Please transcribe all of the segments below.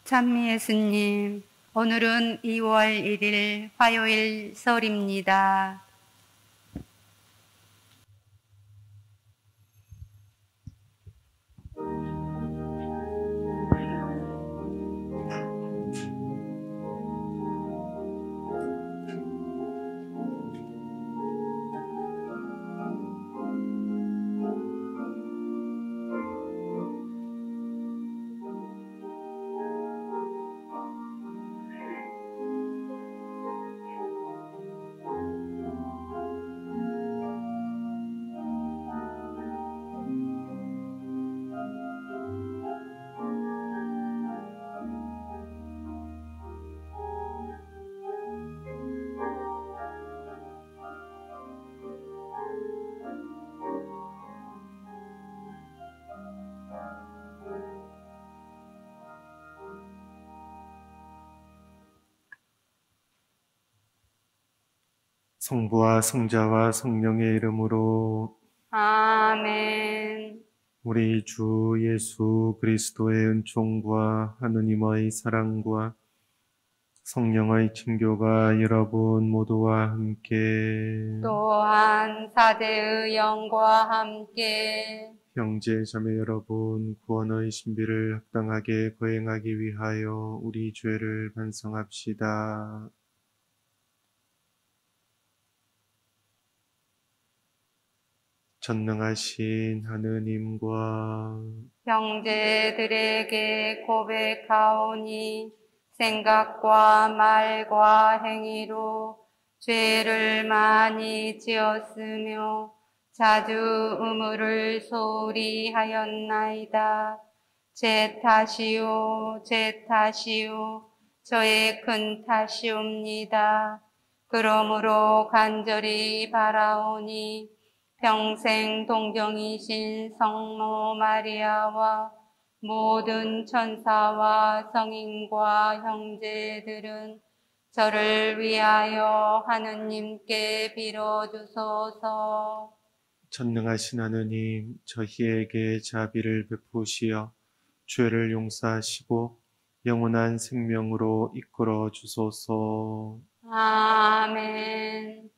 찬미 예수님, 오늘은 2월 1일 화요일 설입니다. 성부와 성자와 성령의 이름으로 아멘. 우리 주 예수 그리스도의 은총과 하느님의 사랑과 성령의 친교가 여러분 모두와 함께 또한 사제의 영과 함께 형제 자매 여러분, 구원의 신비를 합당하게 거행하기 위하여 우리 죄를 반성합시다. 전능하신 하느님과 형제들에게 고백하오니 생각과 말과 행위로 죄를 많이 지었으며 자주 의무를 소홀히 하였나이다. 제 탓이요, 제 탓이요, 저의 큰 탓이옵니다. 그러므로 간절히 바라오니 평생 동정이신 성모 마리아와 모든 천사와 성인과 형제들은 저를 위하여 하느님께 빌어주소서. 전능하신 하느님, 저희에게 자비를 베푸시어 죄를 용서하시고 영원한 생명으로 이끌어 주소서. 아멘.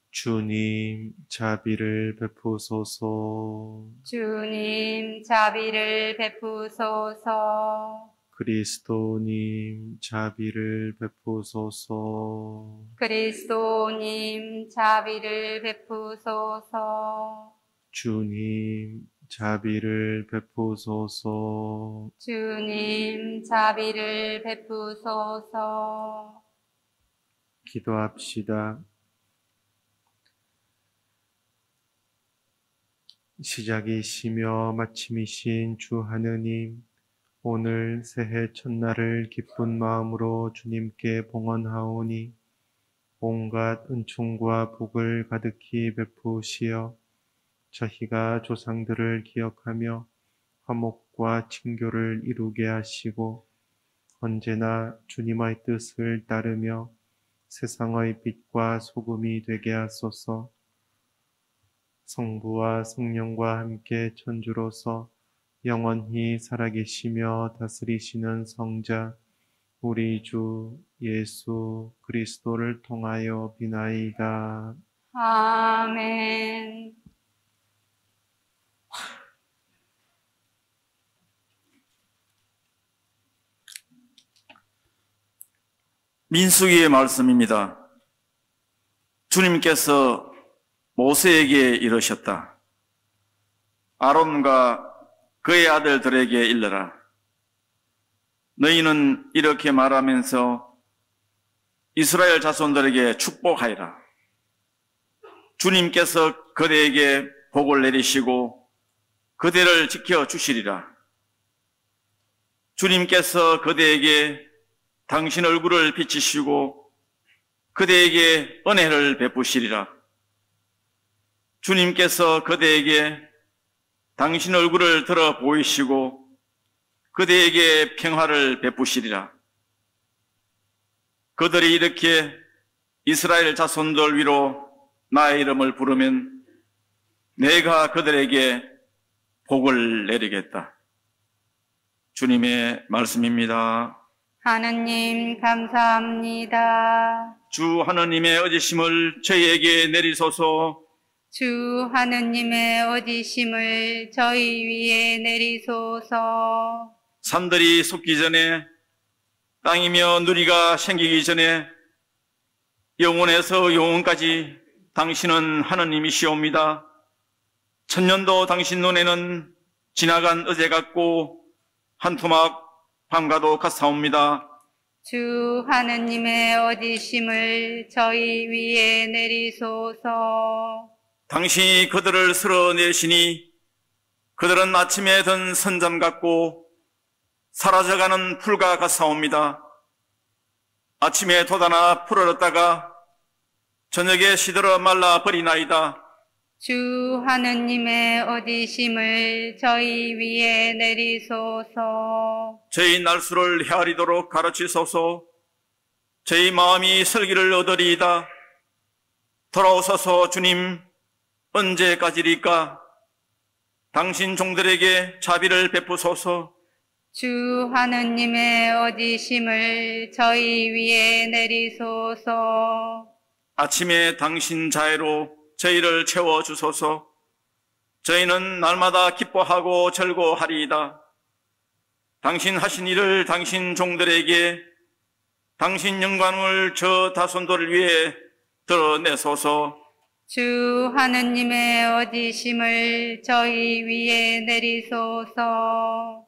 주님, 자비를 베푸소서. 주님, 자비를 베푸소서. 그리스도님, 자비를 베푸소서. 그리스도님, 자비를 베푸소서. 주님, 자비를 베푸소서. 주님, 자비를 베푸소서. 기도합시다. 시작이시며 마침이신 주 하느님, 오늘 새해 첫날을 기쁜 마음으로 주님께 봉헌하오니 온갖 은총과 복을 가득히 베푸시어 저희가 조상들을 기억하며 화목과 친교를 이루게 하시고 언제나 주님의 뜻을 따르며 세상의 빛과 소금이 되게 하소서. 성부와 성령과 함께 천주로서 영원히 살아계시며 다스리시는 성자 우리 주 예수 그리스도를 통하여 비나이다. 아멘. 민수기의 말씀입니다. 주님께서 모세에게 이르셨다. 아론과 그의 아들들에게 일러라. 너희는 이렇게 말하면서 이스라엘 자손들에게 축복하여라. 주님께서 그대에게 복을 내리시고 그대를 지켜주시리라. 주님께서 그대에게 당신 얼굴을 비치시고 그대에게 은혜를 베푸시리라. 주님께서 그대에게 당신 얼굴을 들어 보이시고 그대에게 평화를 베푸시리라. 그들이 이렇게 이스라엘 자손들 위로 나의 이름을 부르면 내가 그들에게 복을 내리겠다. 주님의 말씀입니다. 하느님 감사합니다. 주 하느님의 어지심을 저희에게 내리소서. 주 하느님의 어디심을 저희 위에 내리소서. 산들이 솟기 전에, 땅이며 누리가 생기기 전에, 영원에서 영원까지 당신은 하느님이시옵니다. 천년도 당신 눈에는 지나간 어제 같고 한 토막 밤과도 같사옵니다. 주 하느님의 어디심을 저희 위에 내리소서. 당신이 그들을 쓸어내시니 그들은 아침에 든 선잠 같고 사라져가는 풀과 같사옵니다. 아침에 돋아나 푸르렀다가 저녁에 시들어 말라 버리나이다. 주 하느님의 어디심을 저희 위에 내리소서. 저희 날수를 헤아리도록 가르치소서. 저희 마음이 슬기를 얻으리이다. 돌아오소서. 주님, 언제까지리까? 당신 종들에게 자비를 베푸소서. 주 하느님의 어디심을 저희 위에 내리소서. 아침에 당신 자애로 저희를 채워주소서. 저희는 날마다 기뻐하고 즐거워하리이다. 당신 하신 일을 당신 종들에게, 당신 영광을 저 다손들을 위해 드러내소서. 주 하느님의 어디심을 저희 위에 내리소서.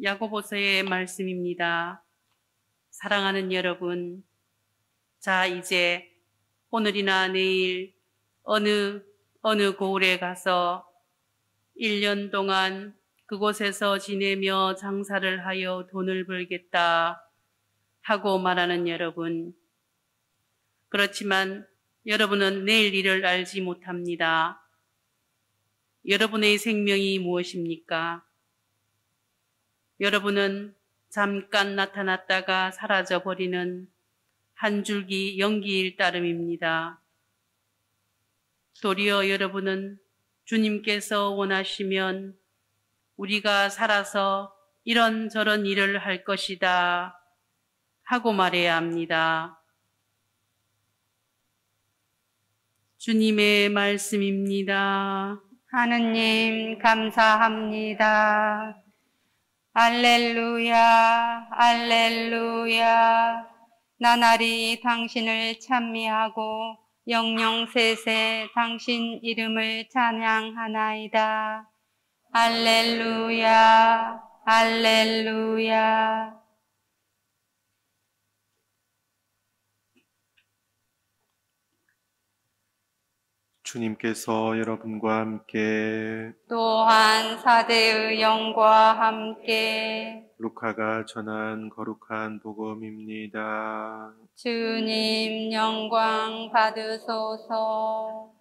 야고보서의 말씀입니다. 사랑하는 여러분, 자, 이제 오늘이나 내일 어느 고을에 가서 1년 동안 그곳에서 지내며 장사를 하여 돈을 벌겠다 하고 말하는 여러분. 그렇지만 여러분은 내일 일을 알지 못합니다. 여러분의 생명이 무엇입니까? 여러분은 잠깐 나타났다가 사라져버리는 한 줄기 연기일 따름입니다. 도리어 여러분은 주님께서 원하시면 우리가 살아서 이런저런 일을 할 것이다 하고 말해야 합니다. 주님의 말씀입니다. 하느님 감사합니다. 알렐루야, 알렐루야. 나날이 당신을 찬미하고 영영세세 당신 이름을 찬양하나이다. 알렐루야, 알렐루야. 주님께서 여러분과 함께 또한 사대의 영과 함께 루카가 전한 거룩한 복음입니다. 주님 영광 받으소서.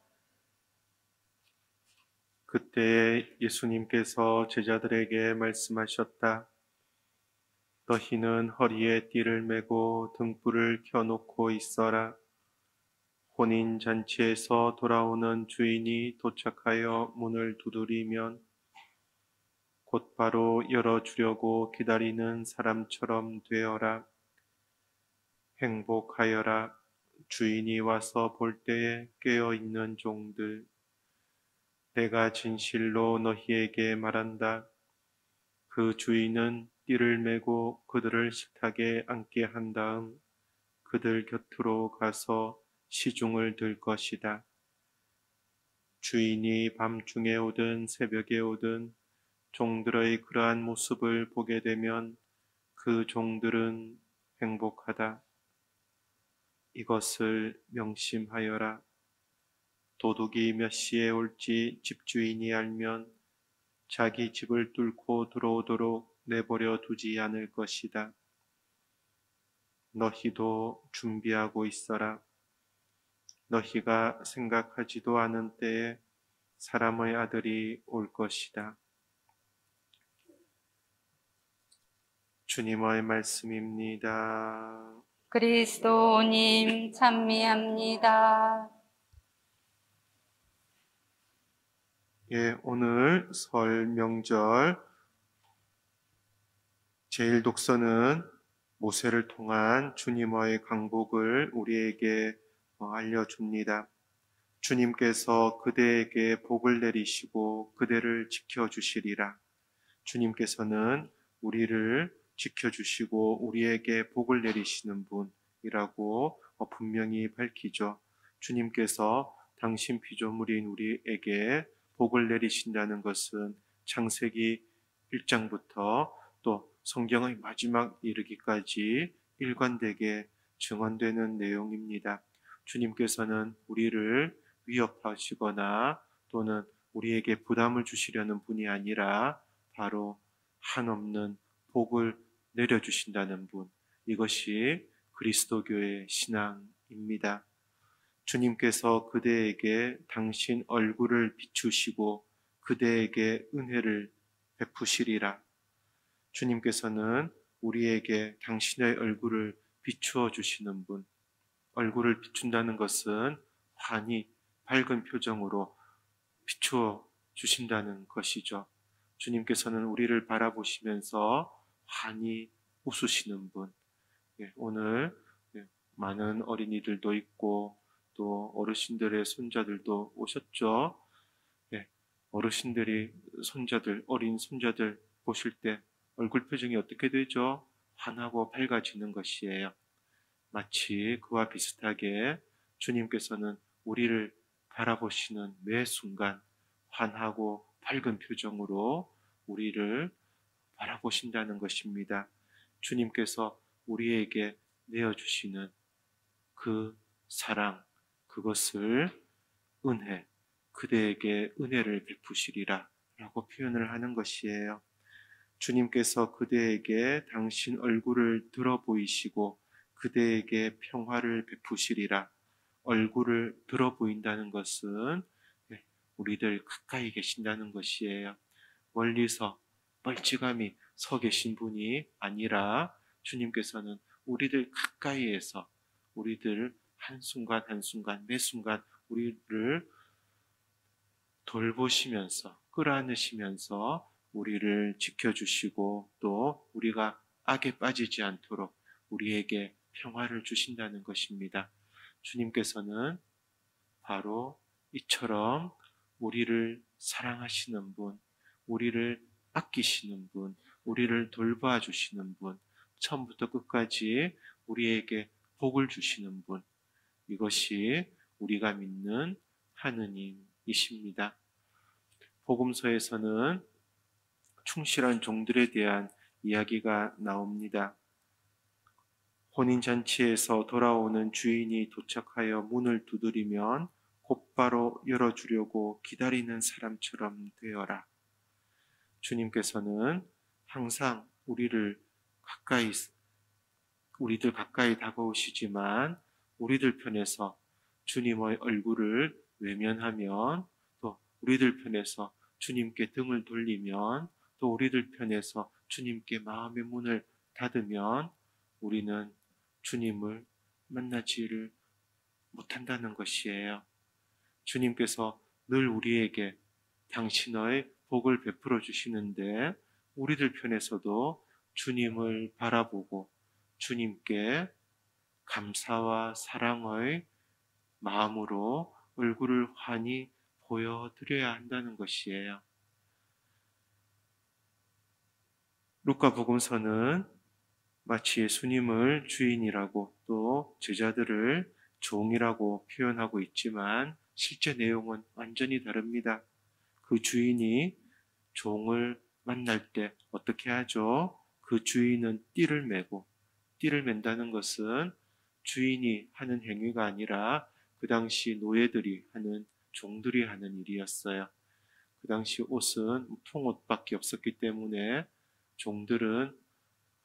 그때 예수님께서 제자들에게 말씀하셨다. 너희는 허리에 띠를 메고 등불을 켜놓고 있어라. 혼인 잔치에서 돌아오는 주인이 도착하여 문을 두드리면 곧바로 열어주려고 기다리는 사람처럼 되어라. 행복하여라. 주인이 와서 볼 때에 깨어있는 종들. 내가 진실로 너희에게 말한다. 그 주인은 띠를 메고 그들을 식탁에 앉게 한 다음 그들 곁으로 가서 시중을 들 것이다. 주인이 밤중에 오든 새벽에 오든 종들의 그러한 모습을 보게 되면 그 종들은 행복하다. 이것을 명심하여라. 도둑이 몇 시에 올지 집주인이 알면 자기 집을 뚫고 들어오도록 내버려 두지 않을 것이다. 너희도 준비하고 있어라. 너희가 생각하지도 않은 때에 사람의 아들이 올 것이다. 주님의 말씀입니다. 그리스도님 찬미합니다. 예, 오늘 설 명절 제일 독서는 모세를 통한 주님의 강복을 우리에게 알려줍니다. 주님께서 그대에게 복을 내리시고 그대를 지켜주시리라. 주님께서는 우리를 지켜주시고 우리에게 복을 내리시는 분이라고 분명히 밝히죠. 주님께서 당신 피조물인 우리에게 복을 내리신다는 것은 창세기 1장부터 또 성경의 마지막 이르기까지 일관되게 증언되는 내용입니다. 주님께서는 우리를 위협하시거나 또는 우리에게 부담을 주시려는 분이 아니라 바로 한없는 복을 내려주신다는 분, 이것이 그리스도교의 신앙입니다. 주님께서 그대에게 당신 얼굴을 비추시고 그대에게 은혜를 베푸시리라. 주님께서는 우리에게 당신의 얼굴을 비추어 주시는 분, 얼굴을 비춘다는 것은 환히 밝은 표정으로 비추어 주신다는 것이죠. 주님께서는 우리를 바라보시면서 환히 웃으시는 분. 오늘 많은 어린이들도 있고 또 어르신들의 손자들도 오셨죠. 어르신들이 손자들, 어린 손자들 보실 때 얼굴 표정이 어떻게 되죠? 환하고 밝아지는 것이에요. 마치 그와 비슷하게 주님께서는 우리를 바라보시는 매 순간 환하고 밝은 표정으로 우리를 바라보신다는 것입니다. 주님께서 우리에게 내어주시는 그 사랑, 그것을 은혜, 그대에게 은혜를 베푸시리라 라고 표현을 하는 것이에요. 주님께서 그대에게 당신 얼굴을 들어 보이시고 그대에게 평화를 베푸시리라. 얼굴을 들어 보인다는 것은 우리들 가까이 계신다는 것이에요. 멀리서 멀찌감이 서 계신 분이 아니라 주님께서는 우리들 가까이에서 우리들 한순간 한순간 매 순간 우리를 돌보시면서 끌어안으시면서 우리를 지켜주시고 또 우리가 악에 빠지지 않도록 우리에게 평화를 주신다는 것입니다. 주님께서는 바로 이처럼 우리를 사랑하시는 분, 우리를 아끼시는 분, 우리를 돌봐 주시는 분, 처음부터 끝까지 우리에게 복을 주시는 분, 이것이 우리가 믿는 하느님이십니다. 복음서에서는 충실한 종들에 대한 이야기가 나옵니다. 혼인잔치에서 돌아오는 주인이 도착하여 문을 두드리면 곧바로 열어주려고 기다리는 사람처럼 되어라. 주님께서는 항상 우리들 가까이 다가오시지만 우리들 편에서 주님의 얼굴을 외면하면 또 우리들 편에서 주님께 등을 돌리면 또 우리들 편에서 주님께 마음의 문을 닫으면 우리는 주님을 만나지를 못한다는 것이에요. 주님께서 늘 우리에게 당신의 복을 베풀어 주시는데 우리들 편에서도 주님을 바라보고 주님께 감사와 사랑의 마음으로 얼굴을 환히 보여드려야 한다는 것이에요. 루카복음서는 마치 예수님을 주인이라고 또 제자들을 종이라고 표현하고 있지만 실제 내용은 완전히 다릅니다. 그 주인이 종을 만날 때 어떻게 하죠? 그 주인은 띠를 매고, 띠를 맨다는 것은 주인이 하는 행위가 아니라 그 당시 노예들이 하는, 종들이 하는 일이었어요. 그 당시 옷은 통옷밖에 없었기 때문에 종들은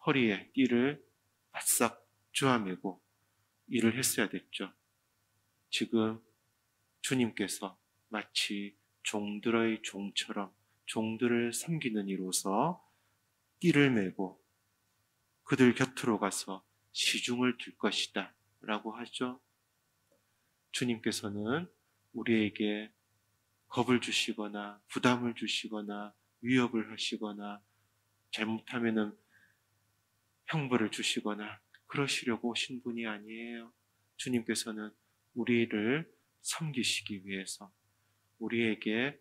허리에 띠를 바싹 조아매고 일을 했어야 됐죠. 지금 주님께서 마치 종들의 종처럼 종들을 섬기는 이로서 띠를 메고 그들 곁으로 가서 시중을 들 것이다 라고 하죠. 주님께서는 우리에게 겁을 주시거나 부담을 주시거나 위협을 하시거나 잘못하면은 형벌을 주시거나 그러시려고 오신 분이 아니에요. 주님께서는 우리를 섬기시기 위해서, 우리에게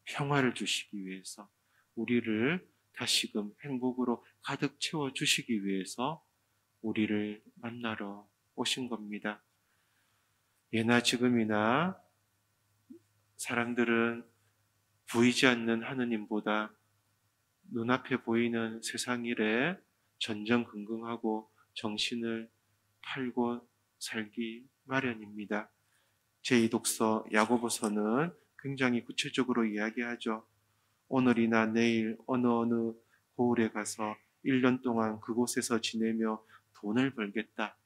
평화를 주시기 위해서, 우리를 다시금 행복으로 가득 채워주시기 위해서 우리를 만나러 오신 겁니다. 예나 지금이나 사람들은 보이지 않는 하느님보다 눈앞에 보이는 세상 일에 전전긍긍하고 정신을 팔고 살기 마련입니다. 제2독서 야고보서는 굉장히 구체적으로 이야기하죠. 오늘이나 내일 어느 고을에 가서 1년 동안 그곳에서 지내며 돈을 벌겠다.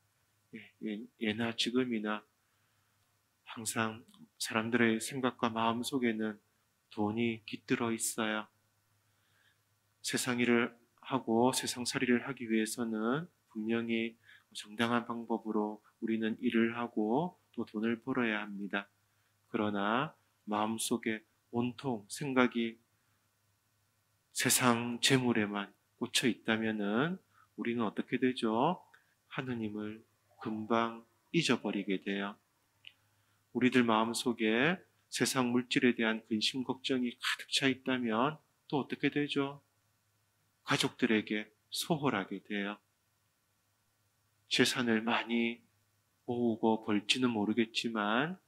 예나 지금이나 항상 사람들의 생각과 마음 속에는 돈이 깃들어 있어요. 세상 일을 하고 세상살이를 하기 위해서는 분명히 정당한 방법으로 우리는 일을 하고 또 돈을 벌어야 합니다. 그러나 마음속에 온통 생각이 세상 재물에만 꽂혀 있다면은 우리는 어떻게 되죠? 하느님을 금방 잊어버리게 돼요. 우리들 마음속에 세상 물질에 대한 근심 걱정이 가득 차 있다면 또 어떻게 되죠? 가족들에게 소홀하게 돼요. 재산을 많이 모으고 벌지는 모르겠지만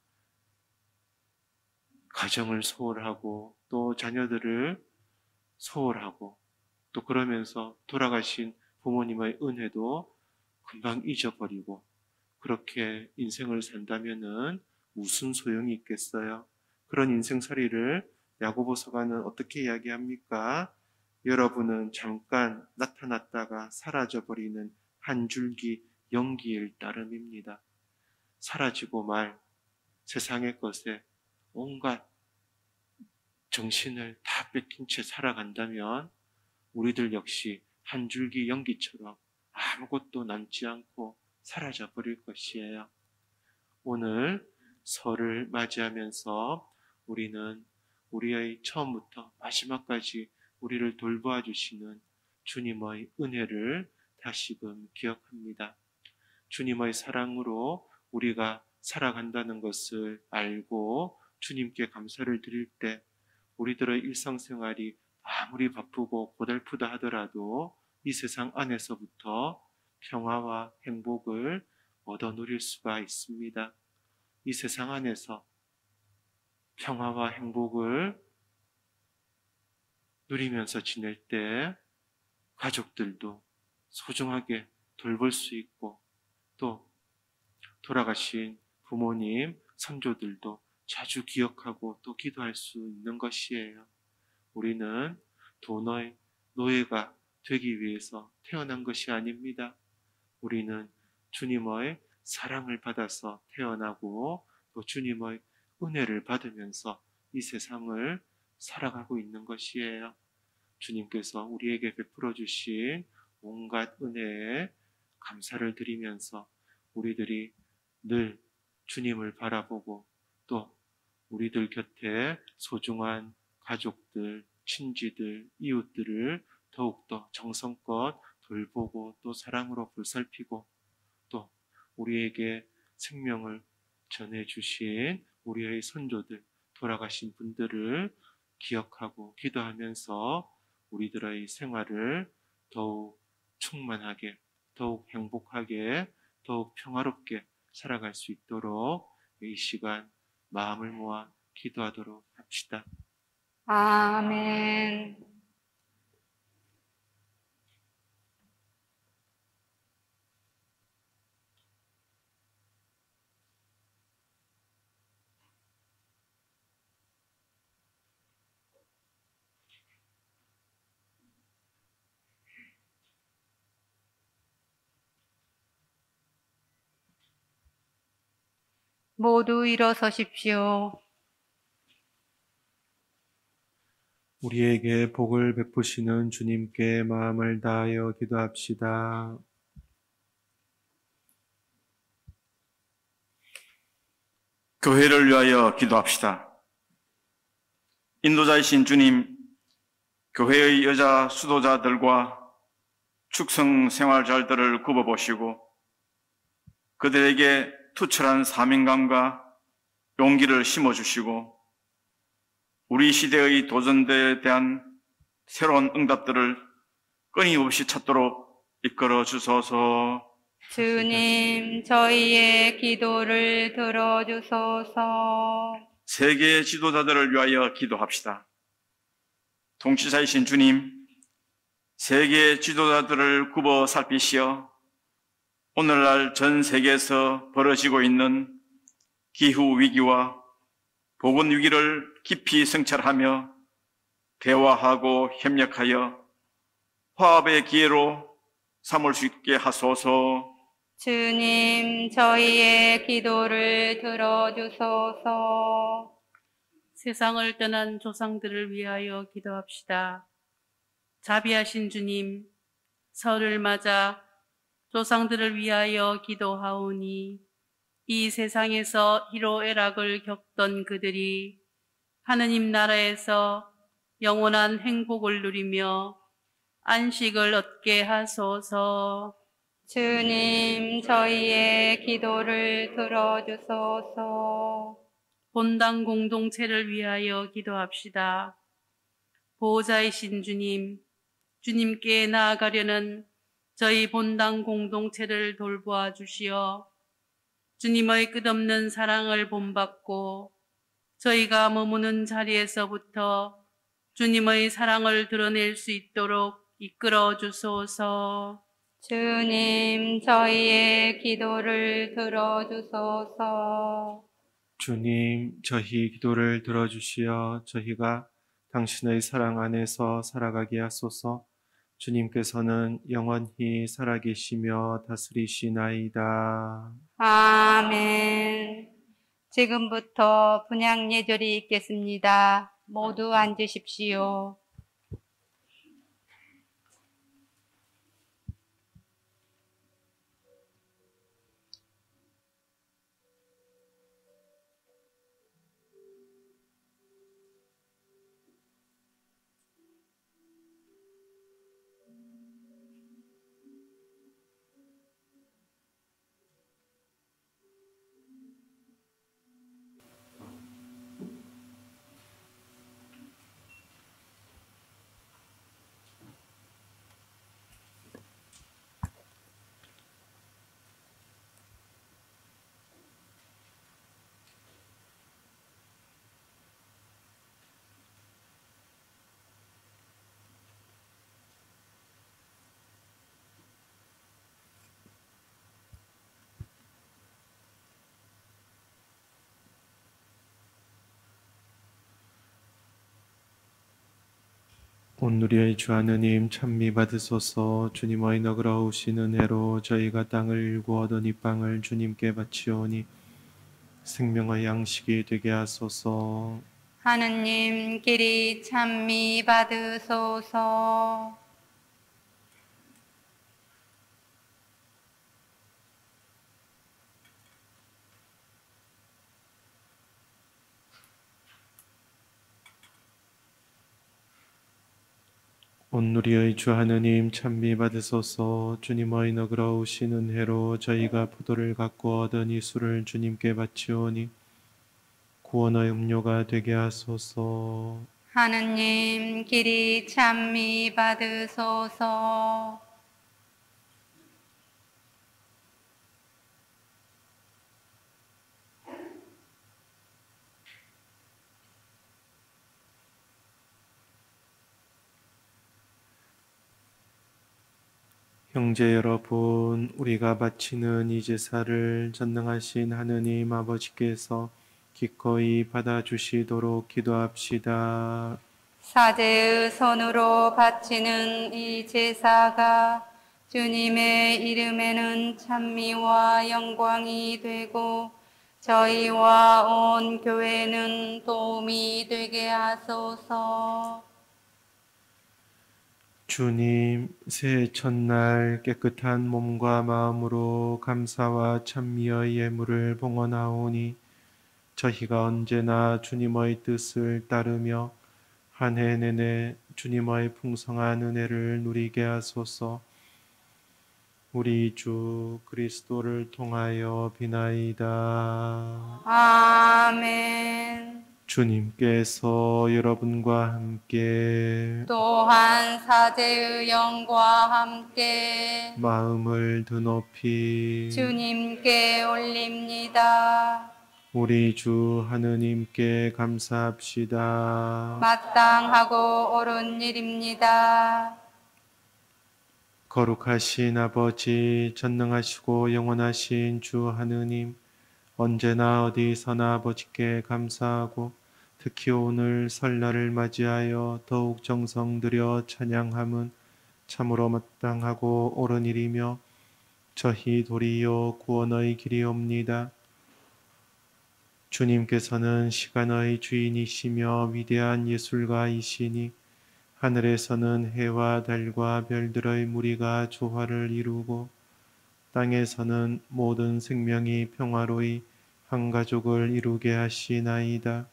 가정을 소홀하고 또 자녀들을 소홀하고 또 그러면서 돌아가신 부모님의 은혜도 금방 잊어버리고 그렇게 인생을 산다면은 무슨 소용이 있겠어요? 그런 인생살이를 야고보서가는 어떻게 이야기합니까? 여러분은 잠깐 나타났다가 사라져버리는 한 줄기 연기일 따름입니다. 사라지고 말 세상의 것에 온갖 정신을 다 뺏긴 채 살아간다면 우리들 역시 한 줄기 연기처럼 아무것도 남지 않고 사라져 버릴 것이에요. 오늘 설을 맞이하면서 우리는 우리의 처음부터 마지막까지 우리를 돌보아 주시는 주님의 은혜를 다시금 기억합니다. 주님의 사랑으로 우리가 살아간다는 것을 알고 주님께 감사를 드릴 때 우리들의 일상생활이 아무리 바쁘고 고달프다 하더라도 이 세상 안에서부터 평화와 행복을 얻어 누릴 수가 있습니다. 이 세상 안에서 평화와 행복을 누리면서 지낼 때 가족들도 소중하게 돌볼 수 있고 또 돌아가신 부모님, 선조들도 자주 기억하고 또 기도할 수 있는 것이에요. 우리는 돈의 노예가 되기 위해서 태어난 것이 아닙니다. 우리는 주님의 사랑을 받아서 태어나고 또 주님의 은혜를 받으면서 이 세상을 살아가고 있는 것이에요. 주님께서 우리에게 베풀어 주신 온갖 은혜에 감사를 드리면서 우리들이 늘 주님을 바라보고 또 우리들 곁에 소중한 가족들, 친지들, 이웃들을 더욱더 정성껏 돌보고 또 사랑으로 보살피고 또 우리에게 생명을 전해주신 우리의 선조들, 돌아가신 분들을 기억하고 기도하면서 우리들의 생활을 더욱 충만하게, 더욱 행복하게, 더욱 평화롭게 살아갈 수 있도록 이 시간 마음을 모아 기도하도록 합시다. 아멘. 모두 일어서십시오. 우리에게 복을 베푸시는 주님께 마음을 다하여 기도합시다. 교회를 위하여 기도합시다. 인도자이신 주님, 교회의 여자 수도자들과 축성 생활자들을 굽어보시고 그들에게 투철한 사명감과 용기를 심어주시고 우리 시대의 도전들에 대한 새로운 응답들을 끊임없이 찾도록 이끌어 주소서. 주님, 저희의 기도를 들어주소서. 세계 지도자들을 위하여 기도합시다. 통치자이신 주님, 세계 지도자들을 굽어 살피시어 오늘날 전 세계에서 벌어지고 있는 기후 위기와 보건 위기를 깊이 성찰하며 대화하고 협력하여 화합의 기회로 삼을 수 있게 하소서. 주님, 저희의 기도를 들어주소서. 세상을 떠난 조상들을 위하여 기도합시다. 자비하신 주님, 설을 맞아 조상들을 위하여 기도하오니 이 세상에서 희로애락을 겪던 그들이 하느님 나라에서 영원한 행복을 누리며 안식을 얻게 하소서. 주님, 저희의 기도를 들어주소서. 본당 공동체를 위하여 기도합시다. 보호자이신 주님, 주님께 나아가려는 저희 본당 공동체를 돌보아 주시어 주님의 끝없는 사랑을 본받고 저희가 머무는 자리에서부터 주님의 사랑을 드러낼 수 있도록 이끌어 주소서. 주님, 저희의 기도를 들어주소서. 주님, 저희 기도를 들어주시어 저희가 당신의 사랑 안에서 살아가게 하소서. 주님께서는 영원히 살아계시며 다스리시나이다. 아멘. 지금부터 분향 예절이 있겠습니다. 모두 앉으십시오. 온누리의 주 하느님 찬미 받으소서. 주님의 너그러우신 은혜로 저희가 땅을 일구 얻은 이 빵을 주님께 바치오니 생명의 양식이 되게 하소서. 하느님 길이 찬미 받으소서. 온누리의 주 하느님 찬미 받으소서. 주님의 너그러우신 은혜로 저희가 포도를 갖고 얻은 이 술을 주님께 바치오니 구원의 음료가 되게 하소서. 하느님 길이 찬미 받으소서. 형제 여러분, 우리가 바치는 이 제사를 전능하신 하느님 아버지께서 기꺼이 받아주시도록 기도합시다. 사제의 손으로 바치는 이 제사가 주님의 이름에는 찬미와 영광이 되고 저희와 온 교회는 도움이 되게 하소서. 주님, 새해 첫날 깨끗한 몸과 마음으로 감사와 찬미의 예물을 봉헌하오니 저희가 언제나 주님의 뜻을 따르며 한 해 내내 주님의 풍성한 은혜를 누리게 하소서. 우리 주 그리스도를 통하여 비나이다. 아멘. 주님께서 여러분과 함께 또한 사제의 영과 함께 마음을 드높이 주님께 올립니다. 우리 주 하느님께 감사합시다. 마땅하고 옳은 일입니다. 거룩하신 아버지, 전능하시고 영원하신 주 하느님, 언제나 어디서나 아버지께 감사하고 특히 오늘 설날을 맞이하여 더욱 정성 들여 찬양함은 참으로 마땅하고 옳은 일이며 저희 도리요 구원의 길이옵니다. 주님께서는 시간의 주인이시며 위대한 예술가이시니 하늘에서는 해와 달과 별들의 무리가 조화를 이루고 땅에서는 모든 생명이 평화로이 한 가족을 이루게 하시나이다.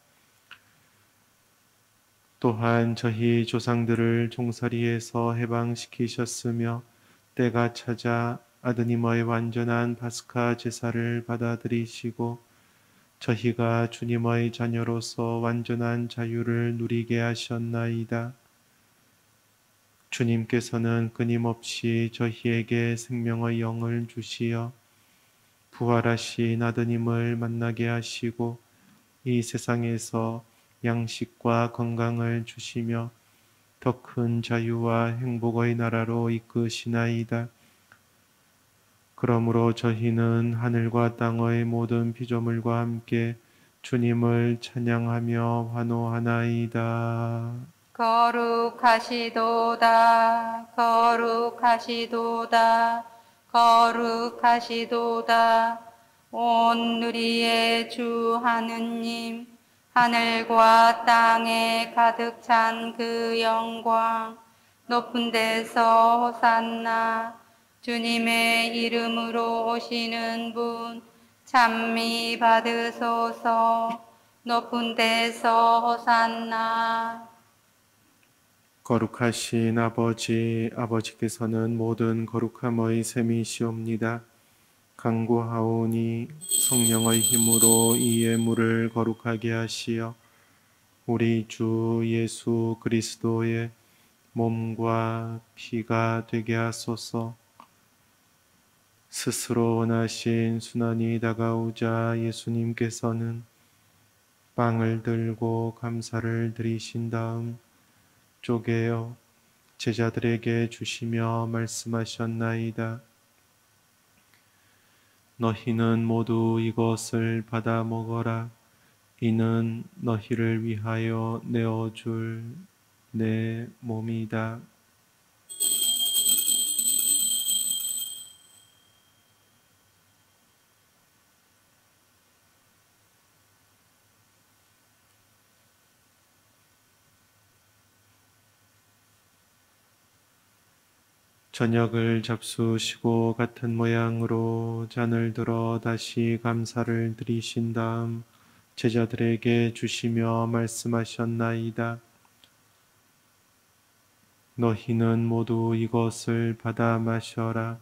또한 저희 조상들을 종살이에서 해방시키셨으며 때가 찾아 아드님의 완전한 파스카 제사를 받아들이시고 저희가 주님의 자녀로서 완전한 자유를 누리게 하셨나이다. 주님께서는 끊임없이 저희에게 생명의 영을 주시어 부활하신 아드님을 만나게 하시고 이 세상에서 양식과 건강을 주시며 더 큰 자유와 행복의 나라로 이끄시나이다. 그러므로 저희는 하늘과 땅의 모든 피조물과 함께 주님을 찬양하며 환호하나이다. 거룩하시도다, 거룩하시도다, 거룩하시도다. 온 누리의 주 하느님, 하늘과 땅에 가득 찬 그 영광, 높은 데서 호산나. 주님의 이름으로 오시는 분 찬미 받으소서. 높은 데서 호산나. 거룩하신 아버지, 아버지께서는 모든 거룩함의 셈이시옵니다. 간구하오니 성령의 힘으로 이 예물을 거룩하게 하시어 우리 주 예수 그리스도의 몸과 피가 되게 하소서. 스스로 원하신 순환이 다가오자 예수님께서는 빵을 들고 감사를 드리신 다음 쪼개어 제자들에게 주시며 말씀하셨나이다. 너희는 모두 이것을 받아 먹어라. 이는 너희를 위하여 내어줄 내 몸이다. 저녁을 잡수시고 같은 모양으로 잔을 들어 다시 감사를 드리신 다음 제자들에게 주시며 말씀하셨나이다. 너희는 모두 이것을 받아 마셔라.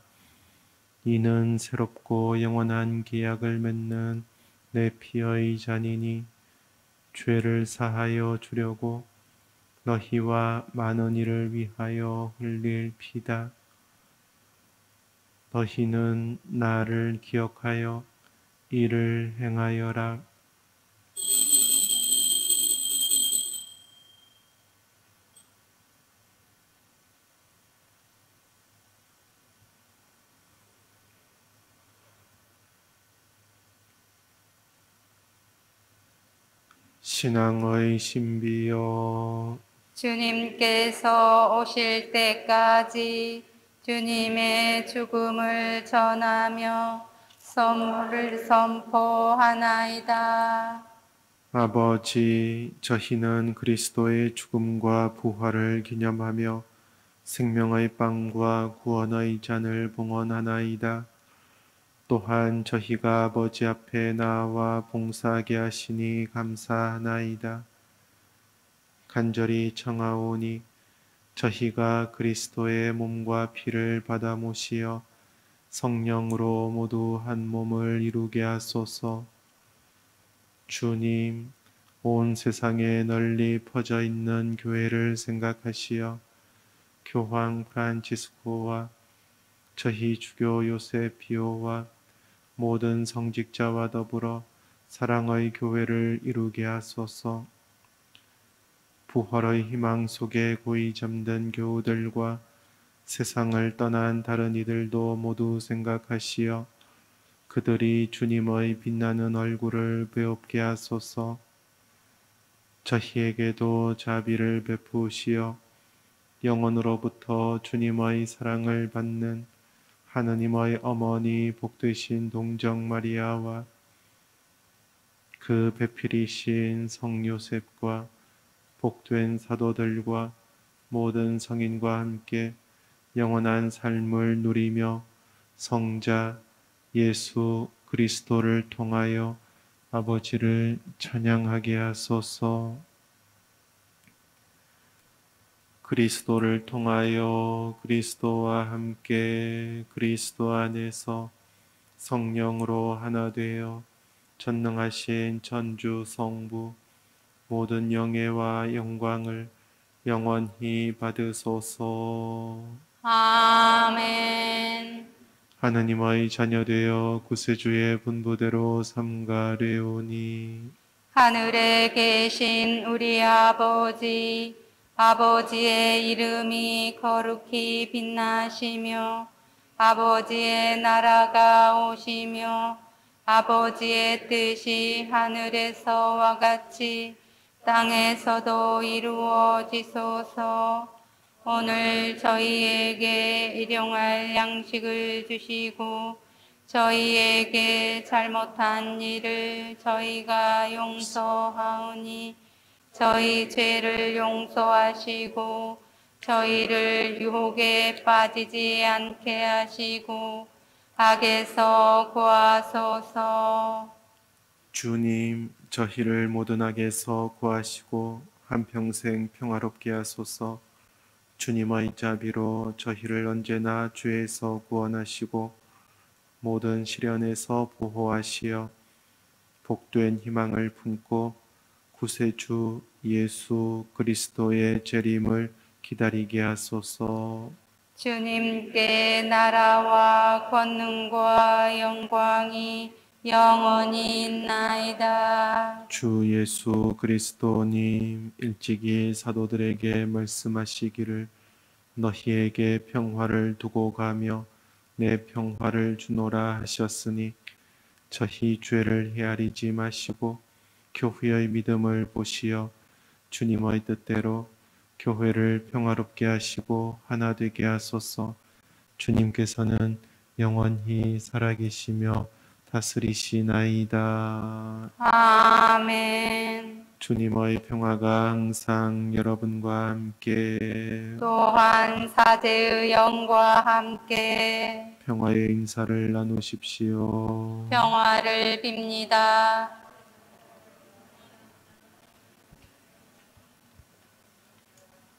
이는 새롭고 영원한 계약을 맺는 내 피의 잔이니 죄를 사하여 주려고 너희와 많은 이를 위하여 흘릴 피다. 너희는 나를 기억하여 이를 행하여라. 신앙의 신비여, 주님께서 오실 때까지 주님의 죽음을 전하며 선물을 선포하나이다. 아버지, 저희는 그리스도의 죽음과 부활을 기념하며 생명의 빵과 구원의 잔을 봉헌하나이다. 또한 저희가 아버지 앞에 나와 봉사하게 하시니 감사하나이다. 간절히 청하오니 저희가 그리스도의 몸과 피를 받아 모시어 성령으로 모두 한 몸을 이루게 하소서. 주님, 온 세상에 널리 퍼져 있는 교회를 생각하시어 교황 프란치스코와 저희 주교 요셉 비오와 모든 성직자와 더불어 사랑의 교회를 이루게 하소서. 부활의 희망 속에 고이 잠든 교우들과 세상을 떠난 다른 이들도 모두 생각하시어 그들이 주님의 빛나는 얼굴을 배웁게 하소서. 저희에게도 자비를 베푸시어 영원으로부터 주님의 사랑을 받는 하느님의 어머니 복되신 동정 마리아와 그 배필이신 성 요셉과 복된 사도들과 모든 성인과 함께 영원한 삶을 누리며 성자 예수 그리스도를 통하여 아버지를 찬양하게 하소서. 그리스도를 통하여 그리스도와 함께 그리스도 안에서 성령으로 하나 되어 전능하신 천주 성부 모든 영예와 영광을 영원히 받으소서. 아멘. 하느님의 자녀되어 구세주의 분부대로 삼가되오니 하늘에 계신 우리 아버지, 아버지의 이름이 거룩히 빛나시며 아버지의 나라가 오시며 아버지의 뜻이 하늘에서와 같이 땅에서도 이루어지소서. 오늘 저희에게 일용할 양식을 주시고 저희에게 잘못한 일을 저희가 용서하오니 저희 죄를 용서하시고 저희를 유혹에 빠지지 않게 하시고 악에서 구하소서. 주님, 저희를 모든 악에서 구하시고 한평생 평화롭게 하소서. 주님의 자비로 저희를 언제나 죄에서 구원하시고 모든 시련에서 보호하시어 복된 희망을 품고 구세주 예수 그리스도의 재림을 기다리게 하소서. 주님께 나라와 권능과 영광이 영원히 있나이다. 주 예수 그리스도님, 일찍이 사도들에게 말씀하시기를 너희에게 평화를 두고 가며 내 평화를 주노라 하셨으니 저희 죄를 헤아리지 마시고 교회의 믿음을 보시어 주님의 뜻대로 교회를 평화롭게 하시고 하나 되게 하소서. 주님께서는 영원히 살아계시며 다스리시나이다. 아멘. 주님의 평화가 항상 여러분과 함께 또한 사제의 영과 함께 평화의 인사를 나누십시오. 평화를 빕니다.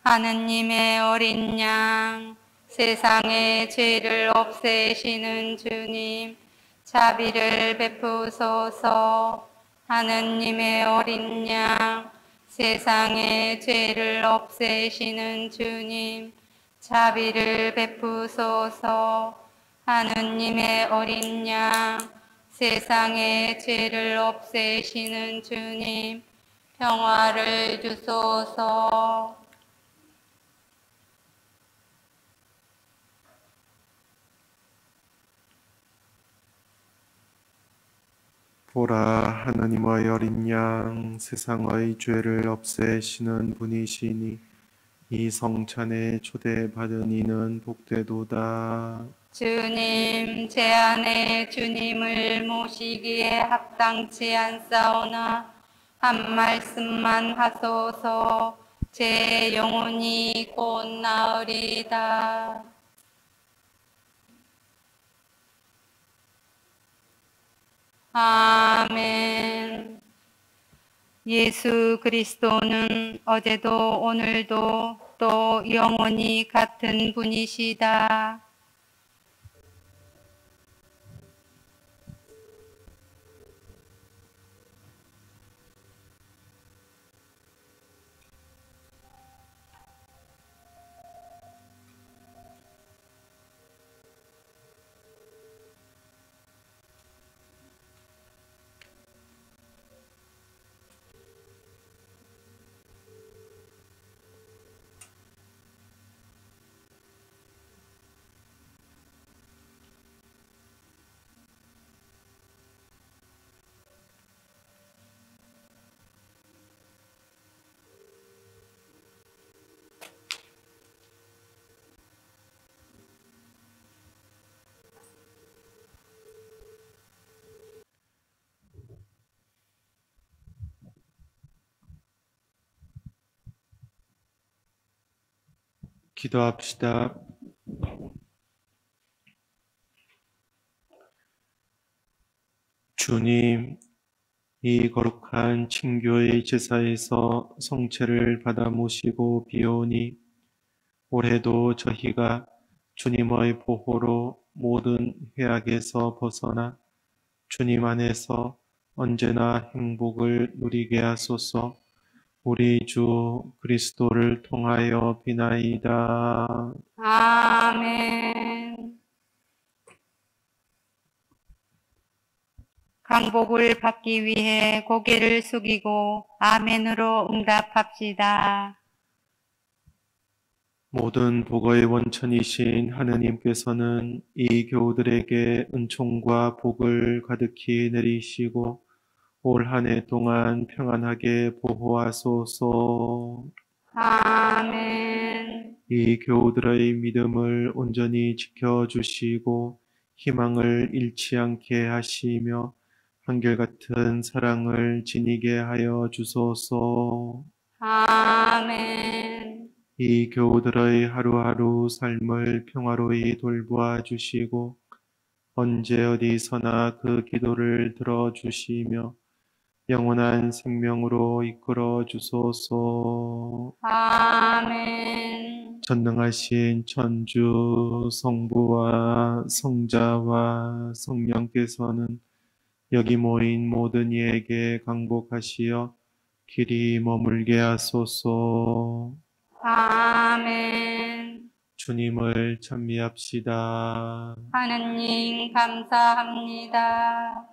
하느님의 어린 양, 세상의 죄를 없애시는 주님, 자비를 베푸소서. 하느님의 어린 양, 세상의 죄를 없애시는 주님, 자비를 베푸소서. 하느님의 어린 양, 세상의 죄를 없애시는 주님, 평화를 주소서. 보라, 하나님의 어린 양, 세상의 죄를 없애시는 분이시니 이 성찬에 초대받은 이는 복되도다. 주님, 제 안에 주님을 모시기에 합당치 않사오나 한 말씀만 하소서. 제 영혼이 곧 나으리다. 아멘. 예수 그리스도는 어제도 오늘도 또 영원히 같은 분이시다. 기도합시다. 주님, 이 거룩한 친교의 제사에서 성체를 받아 모시고 비오니 올해도 저희가 주님의 보호로 모든 해악에서 벗어나 주님 안에서 언제나 행복을 누리게 하소서. 우리 주 그리스도를 통하여 비나이다. 아멘. 강복을 받기 위해 고개를 숙이고 아멘으로 응답합시다. 모든 복의 원천이신 하느님께서는 이 교우들에게 은총과 복을 가득히 내리시고 올 한 해 동안 평안하게 보호하소서. 아멘. 이 교우들의 믿음을 온전히 지켜주시고 희망을 잃지 않게 하시며 한결같은 사랑을 지니게 하여 주소서. 아멘. 이 교우들의 하루하루 삶을 평화로이 돌보아 주시고 언제 어디서나 그 기도를 들어주시며 영원한 생명으로 이끌어 주소서. 아멘. 전능하신 천주 성부와 성자와 성령께서는 여기 모인 모든 이에게 강복하시어 길이 머물게 하소서. 아멘. 주님을 찬미합시다. 하느님 감사합니다.